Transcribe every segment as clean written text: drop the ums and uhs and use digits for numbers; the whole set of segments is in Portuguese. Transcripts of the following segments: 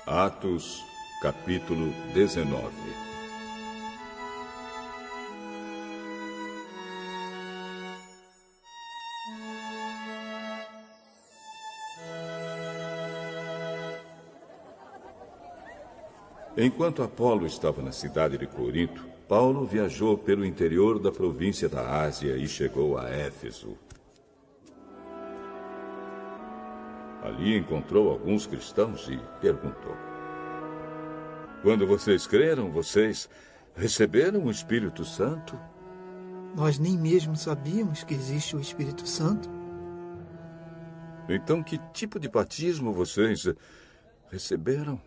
Atos, capítulo 19. Enquanto Apolo estava na cidade de Corinto, Paulo viajou pelo interior da província da Ásia e chegou a Éfeso. Ali encontrou alguns cristãos e perguntou: quando vocês creram, vocês receberam o Espírito Santo? Nós nem mesmo sabíamos que existe o Espírito Santo. Então, que tipo de batismo vocês receberam?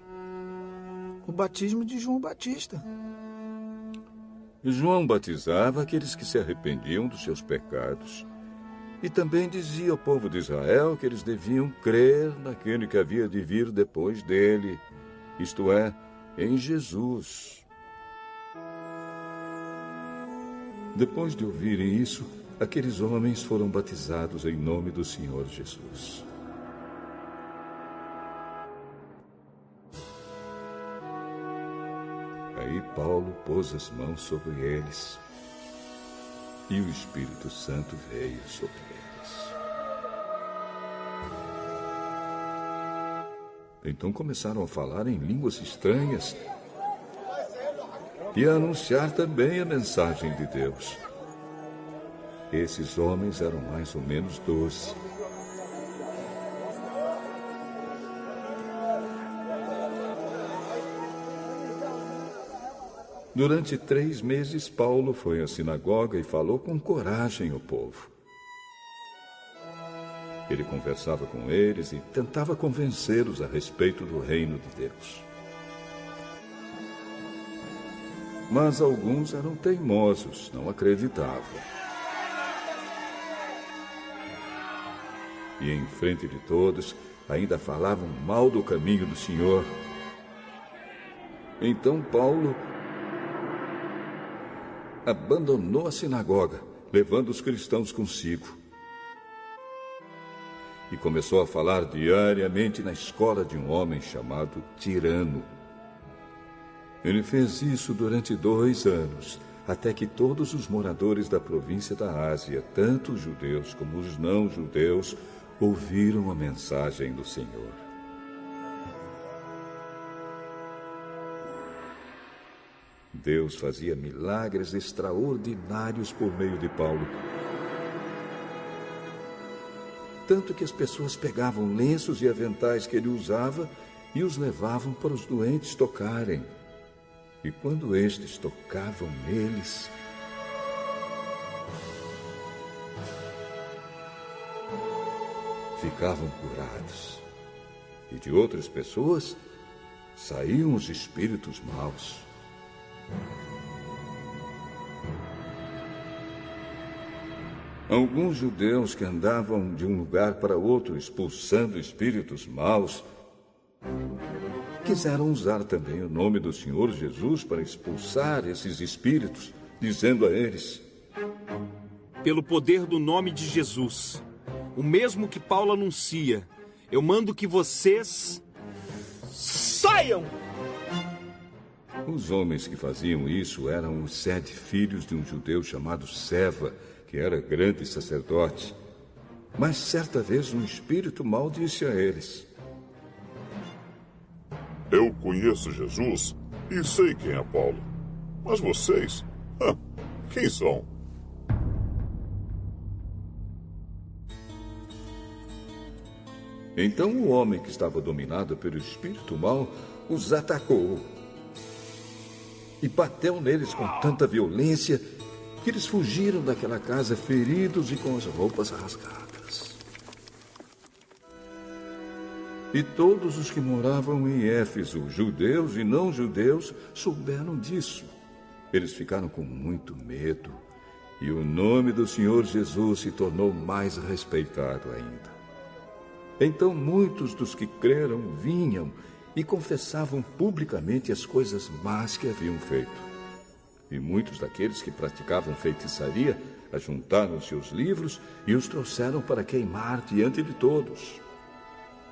O batismo de João Batista. João batizava aqueles que se arrependiam dos seus pecados. E também dizia ao povo de Israel que eles deviam crer naquele que havia de vir depois dele, isto é, em Jesus. Depois de ouvirem isso, aqueles homens foram batizados em nome do Senhor Jesus. Aí Paulo pôs as mãos sobre eles e o Espírito Santo veio sobre eles. Então começaram a falar em línguas estranhas e a anunciar também a mensagem de Deus. Esses homens eram mais ou menos 12. Durante 3 meses, Paulo foi à sinagoga e falou com coragem ao povo. Ele conversava com eles e tentava convencê-los a respeito do reino de Deus. Mas alguns eram teimosos, não acreditavam. E em frente de todos, ainda falavam mal do caminho do Senhor. Então Paulo abandonou a sinagoga, levando os cristãos consigo. E começou a falar diariamente na escola de um homem chamado Tirano. Ele fez isso durante 2 anos, até que todos os moradores da província da Ásia, tanto os judeus como os não-judeus, ouviram a mensagem do Senhor. Deus fazia milagres extraordinários por meio de Paulo. Tanto que as pessoas pegavam lenços e aventais que ele usava e os levavam para os doentes tocarem. E quando estes tocavam neles, ficavam curados. E de outras pessoas saíam os espíritos maus. Alguns judeus que andavam de um lugar para outro expulsando espíritos maus quiseram usar também o nome do Senhor Jesus para expulsar esses espíritos, dizendo a eles: pelo poder do nome de Jesus, o mesmo que Paulo anuncia, eu mando que vocês saiam! Os homens que faziam isso eram os 7 filhos de um judeu chamado Seva, que era grande sacerdote. Mas certa vez um espírito mau disse a eles: eu conheço Jesus e sei quem é Paulo. Mas vocês? Quem são? Então o homem que estava dominado pelo espírito mau os atacou e bateu neles com tanta violência que eles fugiram daquela casa feridos e com as roupas rasgadas. E todos os que moravam em Éfeso, judeus e não-judeus, souberam disso. Eles ficaram com muito medo, e o nome do Senhor Jesus se tornou mais respeitado ainda. Então muitos dos que creram vinham e confessavam publicamente as coisas más que haviam feito. E muitos daqueles que praticavam feitiçaria ajuntaram seus livros e os trouxeram para queimar diante de todos.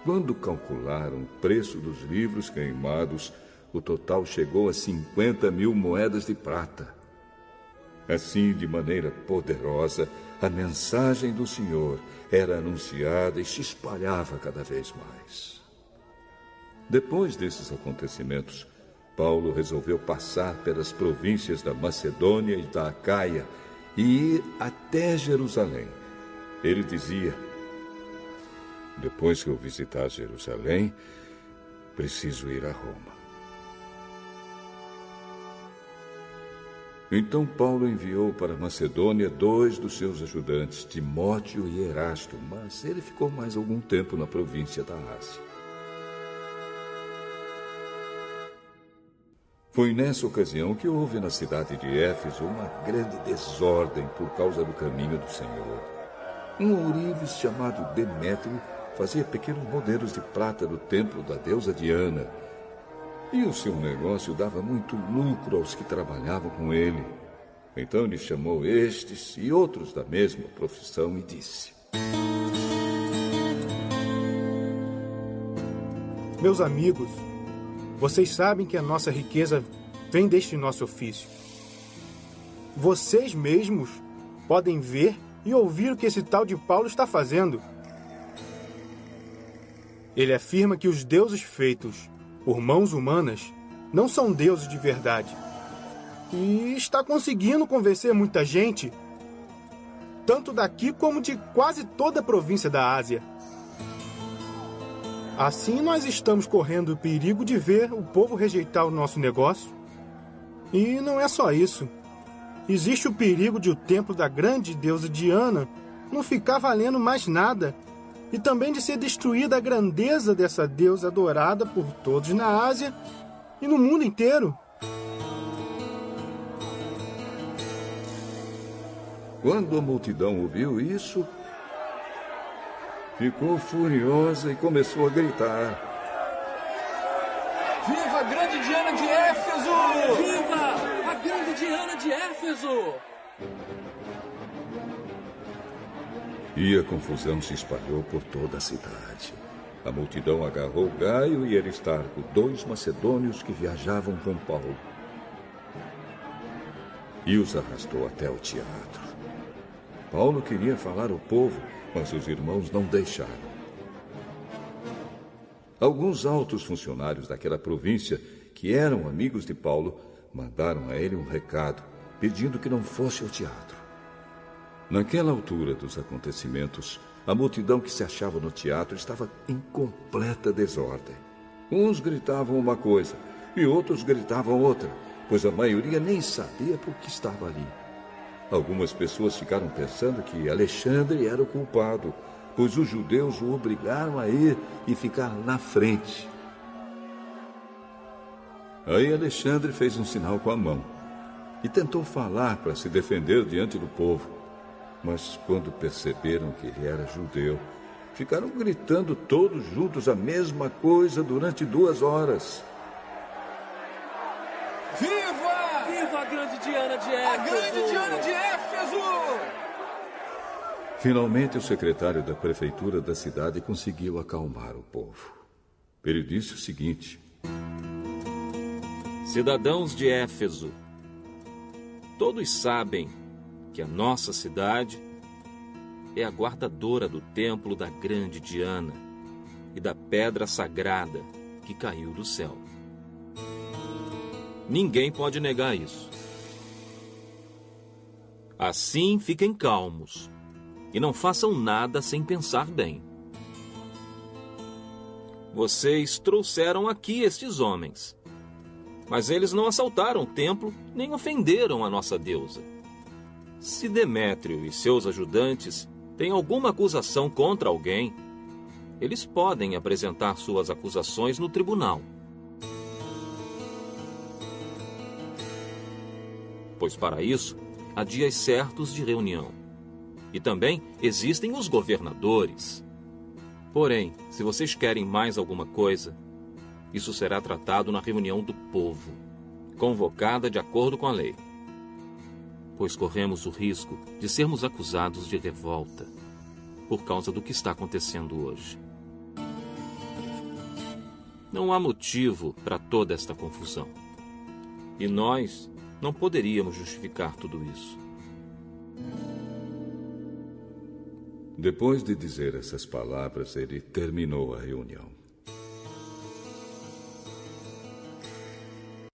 Quando calcularam o preço dos livros queimados, o total chegou a 50.000 moedas de prata. Assim, de maneira poderosa, a mensagem do Senhor era anunciada e se espalhava cada vez mais. Depois desses acontecimentos, Paulo resolveu passar pelas províncias da Macedônia e da Acaia e ir até Jerusalém. Ele dizia: depois que eu visitar Jerusalém, preciso ir a Roma. Então Paulo enviou para Macedônia 2 dos seus ajudantes, Timóteo e Erasto, mas ele ficou mais algum tempo na província da Ásia. Foi nessa ocasião que houve na cidade de Éfeso uma grande desordem por causa do caminho do Senhor. Um ourives chamado Demétrio fazia pequenos modelos de prata do templo da deusa Diana. E o seu negócio dava muito lucro aos que trabalhavam com ele. Então ele chamou estes e outros da mesma profissão e disse: meus amigos, vocês sabem que a nossa riqueza vem deste nosso ofício. Vocês mesmos podem ver e ouvir o que esse tal de Paulo está fazendo. Ele afirma que os deuses feitos por mãos humanas não são deuses de verdade. E está conseguindo convencer muita gente, tanto daqui como de quase toda a província da Ásia. Assim nós estamos correndo o perigo de ver o povo rejeitar o nosso negócio. E não é só isso. Existe o perigo de o templo da grande deusa Diana não ficar valendo mais nada, e também de ser destruída a grandeza dessa deusa adorada por todos na Ásia e no mundo inteiro. Quando a multidão ouviu isso, ficou furiosa e começou a gritar: viva a grande Diana de Éfeso! Viva a grande Diana de Éfeso! E a confusão se espalhou por toda a cidade. A multidão agarrou Gaio e Aristarco, 2 macedônios que viajavam com Paulo, e os arrastou até o teatro. Paulo queria falar ao povo, mas os irmãos não deixaram. Alguns altos funcionários daquela província, que eram amigos de Paulo, mandaram a ele um recado, pedindo que não fosse ao teatro. Naquela altura dos acontecimentos, a multidão que se achava no teatro estava em completa desordem. Uns gritavam uma coisa e outros gritavam outra, pois a maioria nem sabia por que estava ali. Algumas pessoas ficaram pensando que Alexandre era o culpado, pois os judeus o obrigaram a ir e ficar na frente. Aí Alexandre fez um sinal com a mão e tentou falar para se defender diante do povo. Mas quando perceberam que ele era judeu, ficaram gritando todos juntos a mesma coisa durante 2 horas. Viva! Viva a grande Diana de Éfeso! A grande Diana de Éfeso! Finalmente, o secretário da prefeitura da cidade conseguiu acalmar o povo. Ele disse o seguinte: cidadãos de Éfeso, todos sabem que a nossa cidade é a guardadora do templo da grande Diana e da pedra sagrada que caiu do céu. Ninguém pode negar isso. Assim, fiquem calmos e não façam nada sem pensar bem. Vocês trouxeram aqui estes homens, mas eles não assaltaram o templo nem ofenderam a nossa deusa. Se Demétrio e seus ajudantes têm alguma acusação contra alguém, eles podem apresentar suas acusações no tribunal. Pois para isso, há dias certos de reunião. E também existem os governadores. Porém, se vocês querem mais alguma coisa, isso será tratado na reunião do povo, convocada de acordo com a lei. Pois corremos o risco de sermos acusados de revolta por causa do que está acontecendo hoje. Não há motivo para toda esta confusão. E nós não poderíamos justificar tudo isso. Depois de dizer essas palavras, ele terminou a reunião.